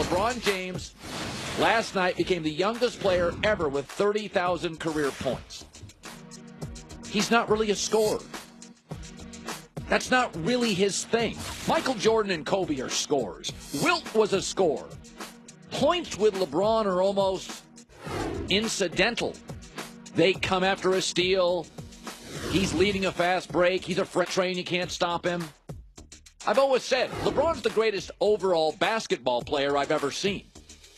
LeBron James last night became the youngest player ever with 30,000 career points. He's not really a scorer. That's not really his thing. Michael Jordan and Kobe are scorers. Wilt was a scorer. Points with LeBron are almost incidental. They come after a steal. He's leading a fast break. He's a freight train. You can't stop him. I've always said, LeBron's the greatest overall basketball player I've ever seen.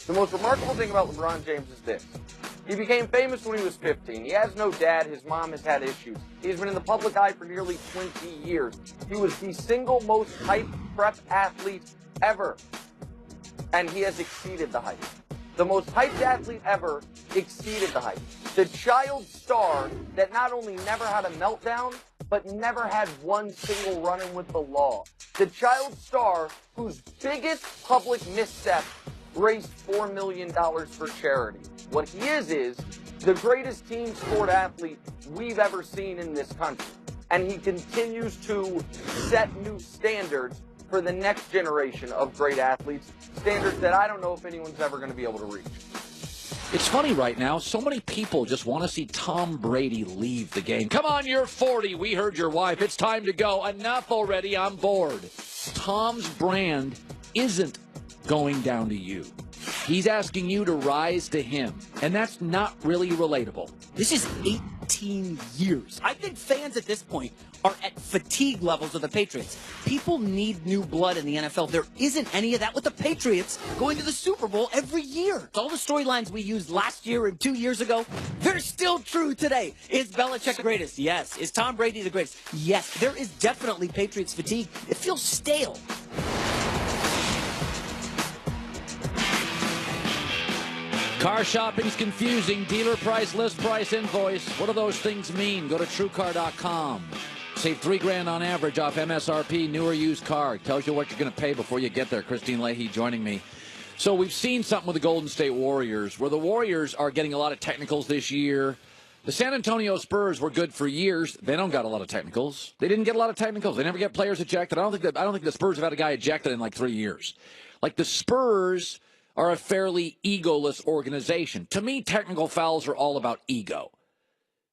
The most remarkable thing about LeBron James is this. He became famous when he was 15. He has no dad. His mom has had issues. He's been in the public eye for nearly 20 years. He was the single most hyped prep athlete ever. And he has exceeded the hype. The most hyped athlete ever exceeded the hype. The child star that not only never had a meltdown, but never had one single run-in with the law. The child star whose biggest public misstep raised $4 million for charity. What he is the greatest team sport athlete we've ever seen in this country. And he continues to set new standards for the next generation of great athletes, standards that I don't know if anyone's ever going to be able to reach. It's funny right now, so many people just want to see Tom Brady leave the game. Come on, you're 40. We heard your wife. It's time to go. Enough already. I'm bored. Tom's brand isn't going down to you. He's asking you to rise to him, and that's not really relatable. This is 18 years. I think fans at this point are at fatigue levels of the Patriots. People need new blood in the NFL. There isn't any of that with the Patriots going to the Super Bowl every year. All the storylines we used last year and 2 years ago, they're still true today. Is Belichick the greatest? Yes. Is Tom Brady the greatest? Yes. There is definitely Patriots fatigue. It feels stale. Car shopping's confusing. Dealer price, list price, invoice. What do those things mean? Go to TrueCar.com. Save $3,000 on average off MSRP, new or used car. Tells you what you're going to pay before you get there. Christine Leahy joining me. So we've seen something with the Golden State Warriors, where the Warriors are getting a lot of technicals this year. The San Antonio Spurs were good for years. They don't got a lot of technicals. They didn't get a lot of technicals. They never get players ejected. I don't think the Spurs have had a guy ejected in like 3 years. Like the Spurs are a fairly egoless organization. To me, technical fouls are all about ego.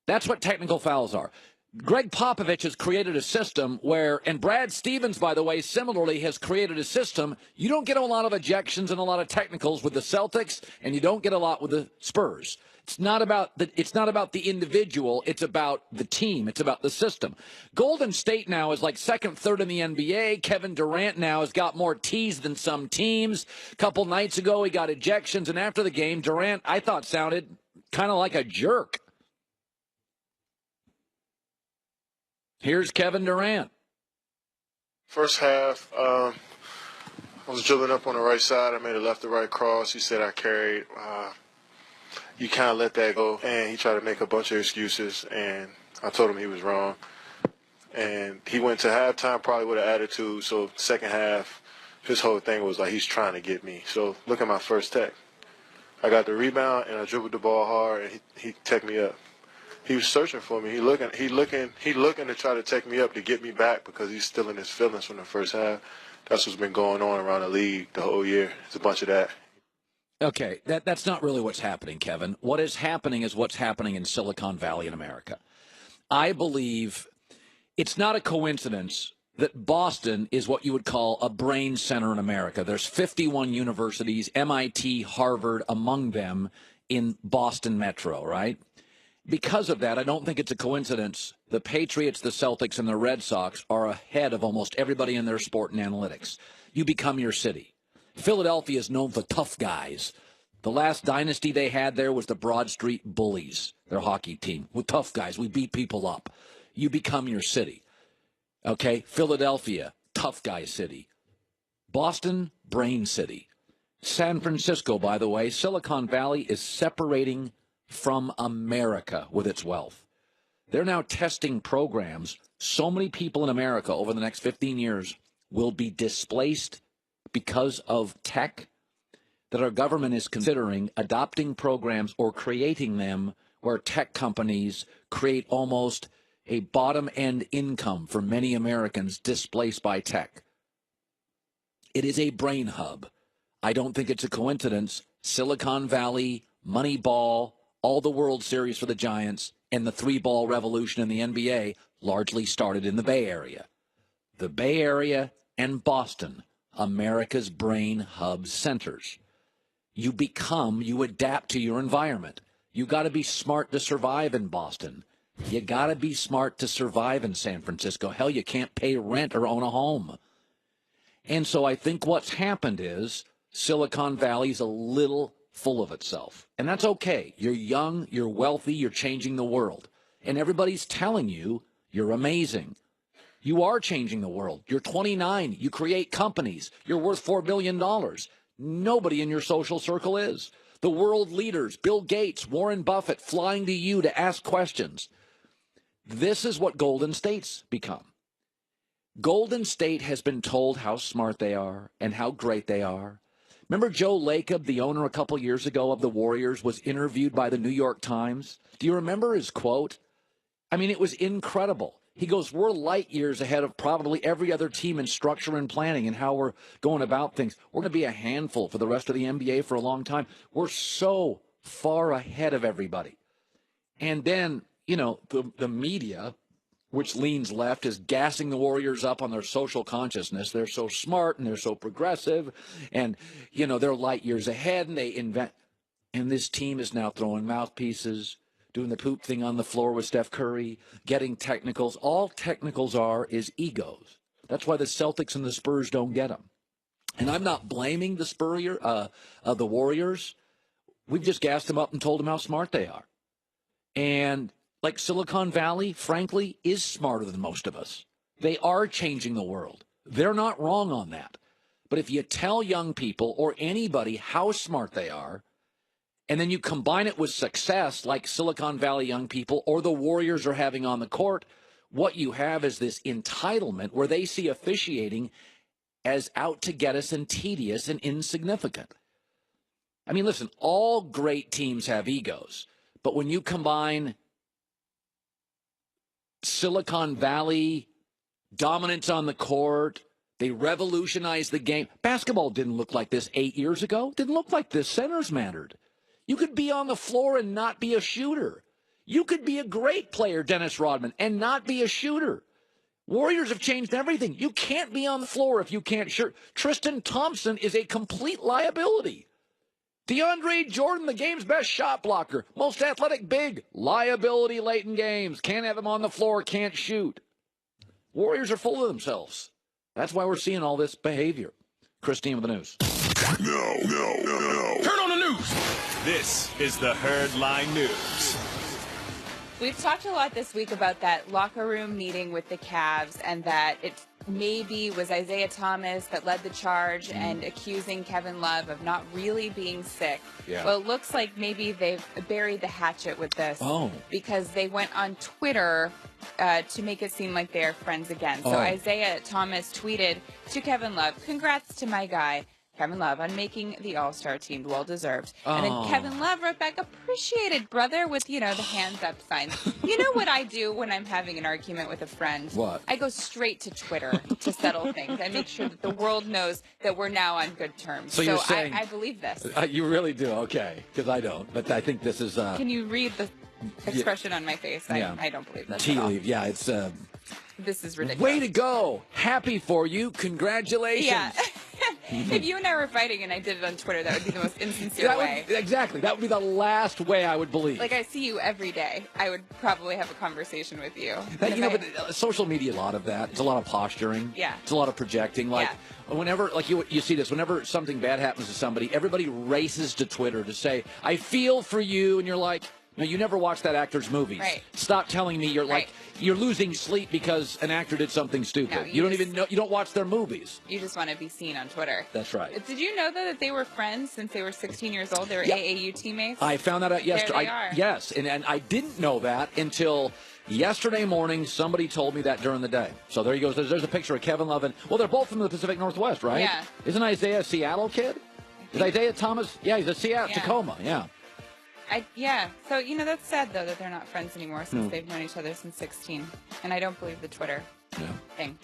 That's what technical fouls are. Greg Popovich has created a system where, and Brad Stevens, by the way, similarly has created a system, you don't get a lot of ejections and a lot of technicals with the Celtics, and you don't get a lot with the Spurs. It's not about the individual. It's about the team. It's about the system. Golden State now is like second, third in the NBA. Kevin Durant now has got more T's than some teams. A couple nights ago, he got ejections, and after the game, Durant, I thought, sounded kind of like a jerk. Here's Kevin Durant. First half, I was dribbling up on the right side. I made a left to right cross. He said I carried. You kind of let that go. And he tried to make a bunch of excuses, and I told him he was wrong. And he went to halftime probably with an attitude. So second half, his whole thing was like he's trying to get me. So look at my first tech. I got the rebound, and I dribbled the ball hard, and he teched me up. He was searching for me. He looking to try to take me up to get me back because he's still in his feelings from the first half. That's what's been going on around the league the whole year. It's a bunch of that. Okay, that's not really what's happening, Kevin. What is happening is what's happening in Silicon Valley in America. I believe it's not a coincidence that Boston is what you would call a brain center in America. There's 51 universities, MIT, Harvard, among them in Boston Metro, right? Because of that, I don't think it's a coincidence the Patriots, the Celtics, and the Red Sox are ahead of almost everybody in their sport and analytics. You become your city. Philadelphia is known for tough guys. The last dynasty they had there was the Broad Street Bullies, their hockey team. We're tough guys. We beat people up. You become your city. Okay? Philadelphia, tough guy city. Boston, brain city. San Francisco, by the way, Silicon Valley is separating from America with its wealth. They're now testing programs. So many people in America over the next 15 years will be displaced because of tech that our government is considering adopting programs or creating them where tech companies create almost a bottom-end income for many Americans displaced by tech. It is a brain hub. I don't think it's a coincidence. Silicon Valley, Moneyball, all the World Series for the Giants, and the three-ball revolution in the NBA largely started in the Bay Area. The Bay Area and Boston, America's brain hub centers. You adapt to your environment. You got to be smart to survive in Boston. You got to be smart to survive in San Francisco. Hell, you can't pay rent or own a home. And so I think what's happened is Silicon Valley's a little full of itself. And that's okay. You're young, you're wealthy, you're changing the world. And everybody's telling you you're amazing. You are changing the world. You're 29. You create companies. You're worth $4 billion. Nobody in your social circle is. The world leaders, Bill Gates, Warren Buffett, flying to you to ask questions. This is what Golden State's become. Golden State has been told how smart they are and how great they are. Remember Joe Lacob, the owner a couple years ago of the Warriors, was interviewed by the New York Times? Do you remember his quote? I mean, it was incredible. He goes, we're light years ahead of probably every other team in structure and planning and how we're going about things. We're going to be a handful for the rest of the NBA for a long time. We're so far ahead of everybody. And then, you know, the media, which leans left, is gassing the Warriors up on their social consciousness. They're so smart and they're so progressive and, you know, they're light years ahead and they invent. And this team is now throwing mouthpieces, doing the poop thing on the floor with Steph Curry, getting technicals. All technicals is egos. That's why the Celtics and the Spurs don't get them. And I'm not blaming the Warriors. We've just gassed them up and told them how smart they are. And like Silicon Valley, frankly, is smarter than most of us. They are changing the world. They're not wrong on that. But if you tell young people or anybody how smart they are, and then you combine it with success like Silicon Valley young people or the Warriors are having on the court, what you have is this entitlement where they see officiating as out to get us and tedious and insignificant. I mean, listen, all great teams have egos. But when you combine Silicon Valley dominance on the court, they revolutionized the game. Basketball didn't look like this 8 years ago. Didn't look like this. Centers mattered. You could be on the floor and not be a shooter. You could be a great player, Dennis Rodman, and not be a shooter. Warriors have changed everything. You can't be on the floor if you can't shoot. Tristan Thompson is a complete liability. DeAndre Jordan, the game's best shot blocker, most athletic big, liability late in games. Can't have him on the floor, can't shoot. Warriors are full of themselves. That's why we're seeing all this behavior. Christine with the news. No. Turn on the news. This is the Herd Line News. We've talked a lot this week about that locker room meeting with the Cavs and that it maybe was Isaiah Thomas that led the charge and accusing Kevin Love of not really being sick. Yeah. Well, it looks like maybe they've buried the hatchet with this because they went on Twitter to make it seem like they're friends again. So Isaiah Thomas tweeted to Kevin Love, "Congrats to my guy, Kevin Love, on making the All-Star team. Well-deserved." And then Kevin Love wrote back, "Appreciated, brother," with, you know, the hands up signs. You know what I do when I'm having an argument with a friend? What? I go straight to Twitter to settle things. I make sure that the world knows that we're now on good terms. So you're saying, I believe this. You really do? Okay. Because I don't. But I think this is... Can you read the expression on my face? I don't believe this Tea at all. leaf. Yeah, it's... This is ridiculous. Way to go. Happy for you. Congratulations. Yeah. If you and I were fighting and I did it on Twitter, that would be the most insincere way. Exactly. That would be the last way I would believe. Like, I see you every day. I would probably have a conversation with you. But social media, a lot of that. It's a lot of posturing. Yeah. It's a lot of projecting. Like, whenever, like you see this, whenever something bad happens to somebody, everybody races to Twitter to say, "I feel for you," and you're like, no, you never watched that actor's movies. Right. Stop telling me you're losing sleep because an actor did something stupid. No, you don't even know. You don't watch their movies. You just want to be seen on Twitter. That's right. Did you know, though, that they were friends since they were 16 years old? They were AAU teammates? I found that out yesterday. There they are. Yes, and I didn't know that until yesterday morning. Somebody told me that during the day. So there he goes. There's a picture of Kevin Love. Well, they're both from the Pacific Northwest, right? Yeah. Isn't Isaiah a Seattle kid? Is Isaiah Thomas? Yeah, he's a Seattle, Tacoma, yeah. So, you know, that's sad, though, that they're not friends anymore since they've known each other since 16. And I don't believe the Twitter thing.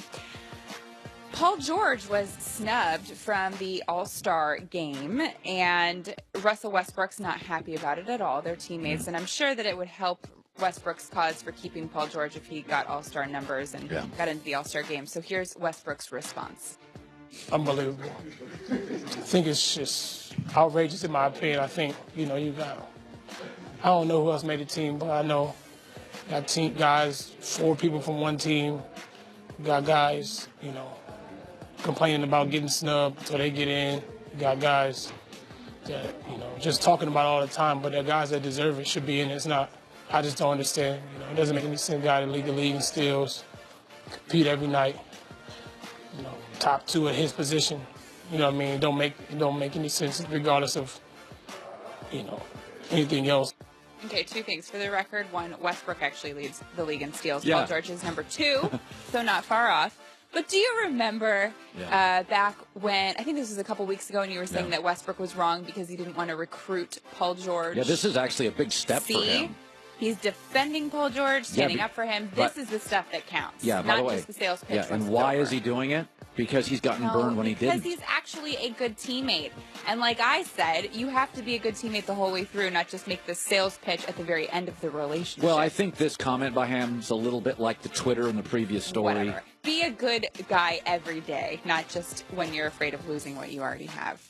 Paul George was snubbed from the All-Star game, and Russell Westbrook's not happy about it at all. They're teammates, and I'm sure that it would help Westbrook's cause for keeping Paul George if he got All-Star numbers and got into the All-Star game. So here's Westbrook's response. Unbelievable. I think it's just outrageous in my opinion. I think, you got, I don't know who else made the team, but I know got team guys, 4 people from one team, got guys, complaining about getting snubbed until they get in. You got guys that, just talking about it all the time, but the guys that deserve it should be in. It's not. I just don't understand. It doesn't make any sense. Guy to lead the league in steals, compete every night. Top 2 at his position. You know what I mean? It don't make any sense regardless of, anything else. Okay, 2 things. For the record, 1, Westbrook actually leads the league in steals. Paul George is number 2, so not far off. But do you remember back when, I think this was a couple weeks ago, and you were saying that Westbrook was wrong because he didn't want to recruit Paul George? Yeah, this is actually a big step for him. He's defending Paul George, standing up for him. This is the stuff that counts. Yeah, by the way, not just the sales pitch. Yeah, and why is he doing it? Because he's gotten burned when he didn't. Because he's actually a good teammate. And like I said, you have to be a good teammate the whole way through, not just make the sales pitch at the very end of the relationship. Well, I think this comment by him is a little bit like the Twitter in the previous story. Whatever. Be a good guy every day, not just when you're afraid of losing what you already have.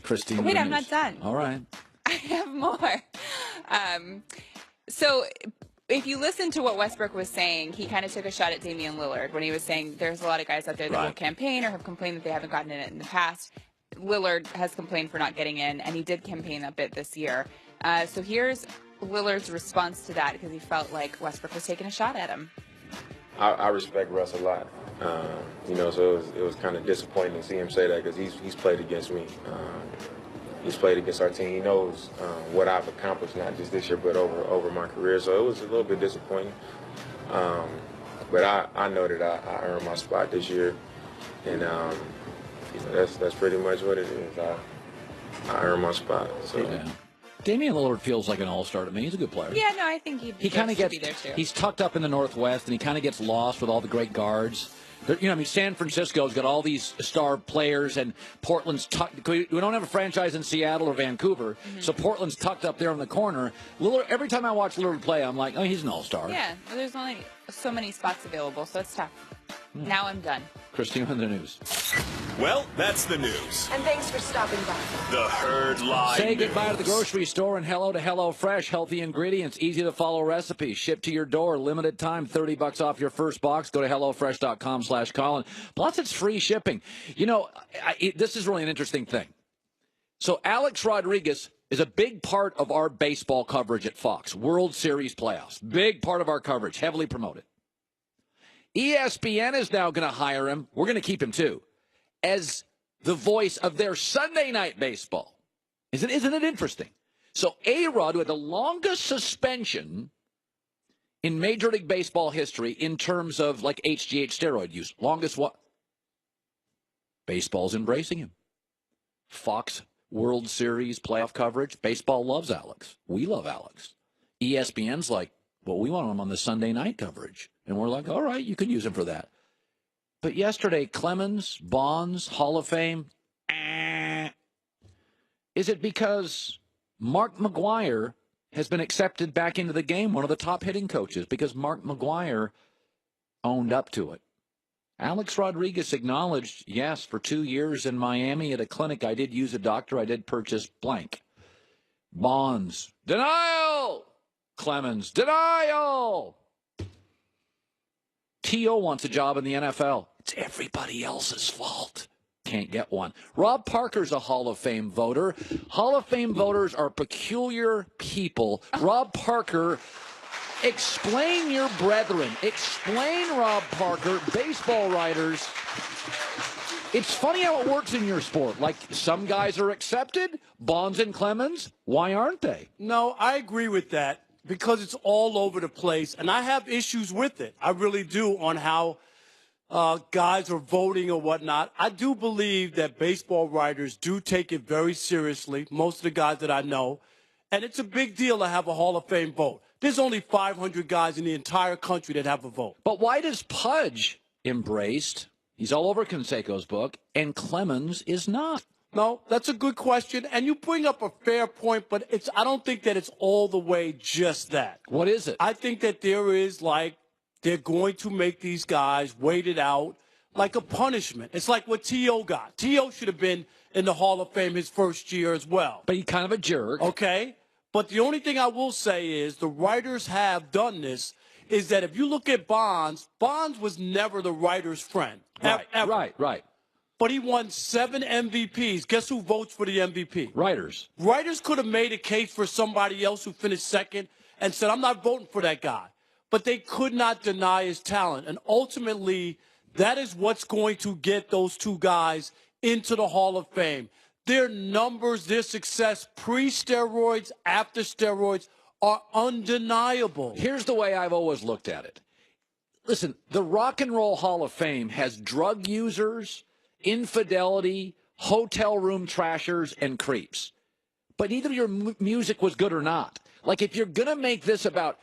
Christine. Wait, I'm not done. All right. I have more. So if you listen to what Westbrook was saying, he kind of took a shot at Damian Lillard when he was saying there's a lot of guys out there that will campaign or have complained that they haven't gotten in it in the past. Lillard has complained for not getting in, and he did campaign a bit this year. So here's Lillard's response to that, because he felt like Westbrook was taking a shot at him. I respect Russ a lot. So it was kind of disappointing to see him say that, because he's played against me. He's played against our team. He knows what I've accomplished, not just this year, but over my career. So it was a little bit disappointing. But I know that I earned my spot this year, and that's pretty much what it is. I earned my spot. So. Yeah. Damian Lillard feels like an all-star to me. He's a good player. Yeah, no, I think he kind of gets be there too. He's tucked up in the Northwest, and he kind of gets lost with all the great guards. San Francisco's got all these star players, and Portland's tucked. We don't have a franchise in Seattle or Vancouver, so Portland's tucked up there in the corner. Lillard, every time I watch Lillard play, I'm like, oh, he's an all-star. Yeah, well, there's only so many spots available, so it's tough. Now I'm done. Christine, on the news. Well, that's the news. And thanks for stopping by. The Herd Line Say goodbye News. to the grocery store and hello to HelloFresh. Healthy ingredients, easy to follow recipes, shipped to your door, limited time, $30 off your first box. Go to HelloFresh.com/Colin. Plus, it's free shipping. This is really an interesting thing. So Alex Rodriguez is a big part of our baseball coverage at Fox. World Series playoffs. Big part of our coverage, heavily promoted. ESPN is now going to hire him. We're going to keep him, too, as the voice of their Sunday night baseball. Isn't it interesting? So A-Rod, who had the longest suspension in Major League Baseball history in terms of, like, HGH steroid use. Longest what? Baseball's embracing him. Fox World Series playoff coverage. Baseball loves Alex. We love Alex. ESPN's like, well, we want him on the Sunday night coverage. And we're like, all right, you can use him for that. But yesterday, Clemens, Bonds, Hall of Fame. Is it because Mark McGwire has been accepted back into the game, one of the top hitting coaches, because Mark McGwire owned up to it? Alex Rodriguez acknowledged, yes, for 2 years in Miami at a clinic, I did use a doctor, I did purchase blank. Bonds, denial! Clemens, denial! T.O. wants a job in the NFL. It's everybody else's fault. Can't get one. Rob Parker's a Hall of Fame voter. Hall of Fame voters are peculiar people. Rob Parker, explain your brethren. Explain Rob Parker, baseball writers. It's funny how it works in your sport. Like, some guys are accepted. Bonds and Clemens, why aren't they? No, I agree with that, because it's all over the place, and I have issues with it. I really do, on how guys are voting or whatnot. I do believe that baseball writers do take it very seriously, most of the guys that I know, and it's a big deal to have a Hall of Fame vote. There's only 500 guys in the entire country that have a vote. But why does Pudge embraced He's all over Canseco's book, and Clemens is not. No, that's a good question, and you bring up a fair point, but I don't think that it's all the way just that. What is it? I think that there is, like, they're going to make these guys wait it out like a punishment. It's like what T.O. got. T.O. should have been in the Hall of Fame his first year as well. But he's kind of a jerk. Okay? But the only thing I will say is the writers have done this, is that if you look at Bonds, Bonds was never the writer's friend. Right, ever. right. But he won 7 MVPs. Guess who votes for the MVP? Writers. Writers could have made a case for somebody else who finished second and said, I'm not voting for that guy. But they could not deny his talent. And ultimately, that is what's going to get those two guys into the Hall of Fame. Their numbers, their success pre-steroids, after steroids are undeniable. Here's the way I've always looked at it. Listen, the Rock and Roll Hall of Fame has drug users, infidelity, hotel room trashers, and creeps. But either your music was good or not. Like, if you're going to make this about,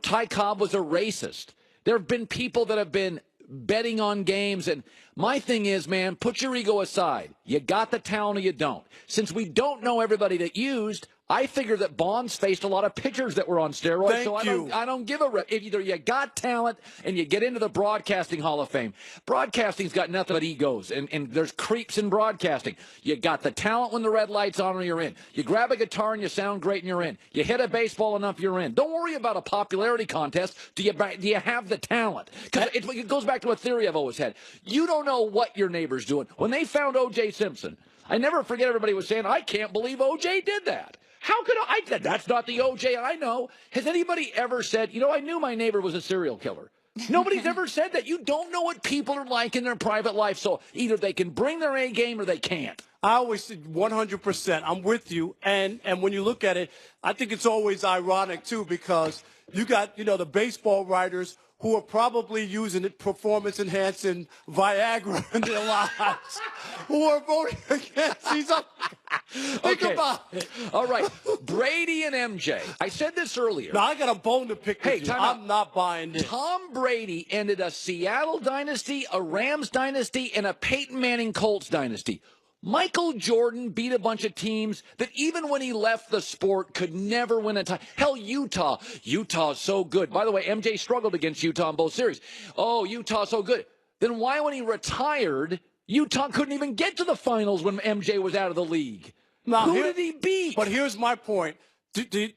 Ty Cobb was a racist, there have been people that have been betting on games. And my thing is, man, put your ego aside. You got the talent or you don't. Since we don't know everybody that used, I figure that Bonds faced a lot of pitchers that were on steroids. I don't give a rip. If either you got talent and you get into the Broadcasting Hall of Fame. Broadcasting's got nothing but egos, and there's creeps in broadcasting. You got the talent when the red light's on or you're in. You grab a guitar and you sound great and you're in. You hit a baseball enough, you're in. Don't worry about a popularity contest. Do you have the talent? Because it goes back to a theory I've always had. You don't know what your neighbor's doing. When they found O.J. Simpson, I never forget everybody was saying, I can't believe O.J. did that. How could that's not the O.J. I know. Has anybody ever said, I knew my neighbor was a serial killer? Nobody's ever said that. You don't know what people are like in their private life, so either they can bring their A game or they can't. I always say 100%. I'm with you. And when you look at it, I think it's always ironic, too, because you got, the baseball writers who are probably using it performance-enhancing Viagra in their lives, who are voting against these other guys. Think about it. All right. Brady and MJ. I said this earlier. Now, I got a bone to pick with you. I'm not buying this. Tom Brady ended a Seattle dynasty, a Rams dynasty, and a Peyton Manning Colts dynasty. Michael Jordan beat a bunch of teams that even when he left the sport could never win a title. Hell, Utah. Utah's so good. By the way, MJ struggled against Utah in both series. Oh, Utah's so good. Then why, when he retired, Utah couldn't even get to the finals when MJ was out of the league? Now, who did he beat? But here's my point.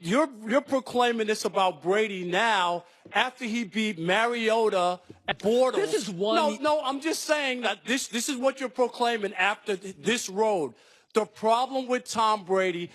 You're proclaiming this about Brady now after he beat Mariota and Bortles. This is one. No, I'm just saying that this is what you're proclaiming after this road. The problem with Tom Brady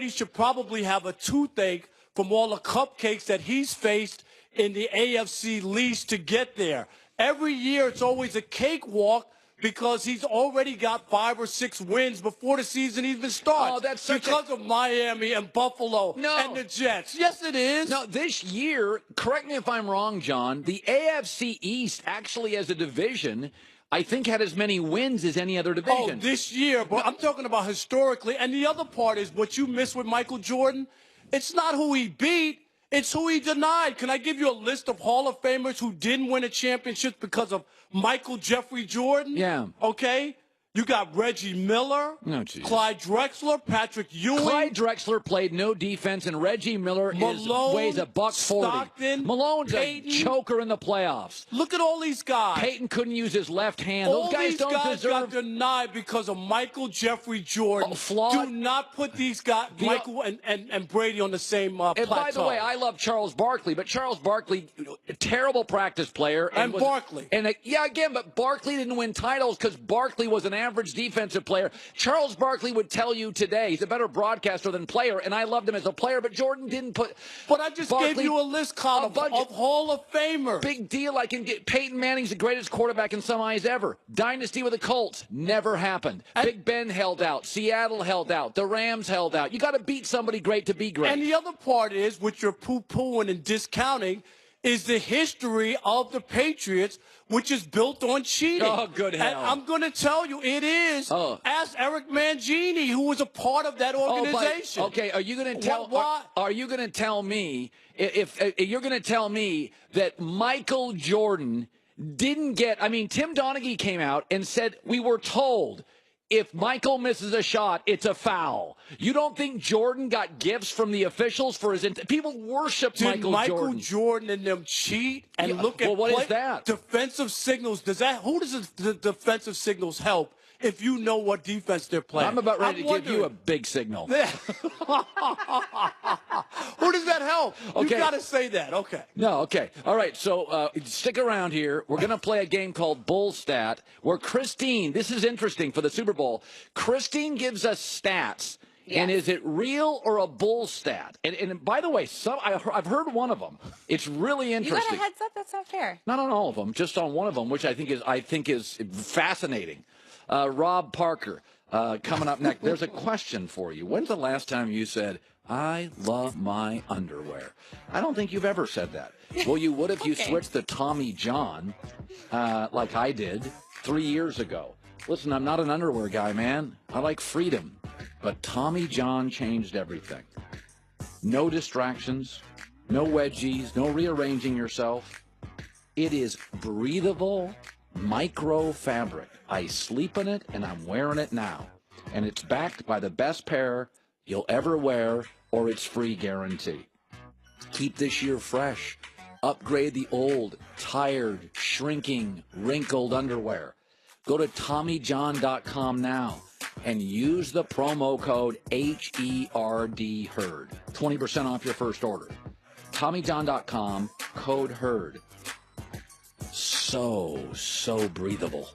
should probably have a toothache from all the cupcakes that he's faced in the AFC least to get there. Every year it's always a cakewalk, because he's already got 5 or 6 wins before the season even starts. Oh, that's because of Miami and Buffalo and the Jets. Yes, it is. No, this year, correct me if I'm wrong, John, the AFC East actually as a division, I think, had as many wins as any other division. Oh, this year, but I'm talking about historically. And the other part is what you missed with Michael Jordan. It's not who he beat. It's who he denied. Can I give you a list of Hall of Famers who didn't win a championship because of Michael Jeffrey Jordan? Yeah. Okay? You got Reggie Miller, Clyde Drexler, Patrick Ewing. Clyde Drexler played no defense, and Reggie Miller weighs $140. Stockton, Malone's Peyton, a choker in the playoffs. Look at all these guys. Peyton couldn't use his left hand. All Those guys these don't guys deserve. got denied because of Michael Jeffrey Jordan. Do not put these guys, Michael and Brady, on the same plateau. And by the way, I love Charles Barkley, but Charles Barkley, a terrible practice player. And Barkley. But Barkley didn't win titles because Barkley was an average defensive player. Charles Barkley would tell you today he's a better broadcaster than player, and I loved him as a player, but Jordan didn't put. But I just gave you a list, Colin, of Hall of Famers. Big deal. I can get Peyton Manning's the greatest quarterback in some eyes ever. Dynasty with the Colts never happened. Big Ben held out. Seattle held out. The Rams held out. You got to beat somebody great to be great. And the other part is, which you're poo-pooing and discounting, is the history of the Patriots, which is built on cheating. Oh, good hell. And I'm going to tell you, it is. Ask Eric Mangini, who was a part of that organization. Okay, are you going to tell? Are you going to tell me if you're going to tell me that Michael Jordan didn't get, I mean, Tim Donaghy came out and said, we were told if Michael misses a shot, it's a foul. You don't think Jordan got gifts from the officials for his, people worship Michael Jordan. Michael Jordan and them cheat and Yeah, look at well, what is that? Defensive signals. Who does the defensive signals help if you know what defense they're playing? I'm about ready to give you a big signal. Who does that help? Okay. You got to say that. Okay. No, okay. All right, so stick around here. We're going to play a game called Bull Stat, where Christine, this is interesting for the Super Bowl, Christine gives us stats. Yes. And is it real or a bull stat? And by the way, I've heard one of them. It's really interesting. You got a heads up? That's not fair. Not on all of them, just on one of them, which I think is fascinating. Rob Parker, coming up next. There's a question for you. When's the last time you said, I love my underwear? I don't think you've ever said that. Well, you would if you switched to Tommy John, like I did 3 years ago. Listen, I'm not an underwear guy, man. I like freedom. But Tommy John changed everything. No distractions, no wedgies, no rearranging yourself. It is breathable micro fabric. I sleep in it, and I'm wearing it now. And it's backed by the best pair you'll ever wear, or its free guarantee. Keep this year fresh. Upgrade the old, tired, shrinking, wrinkled underwear. Go to TommyJohn.com now and use the promo code HERD, HERD. 20% off your first order. TommyJohn.com, code HERD. So breathable.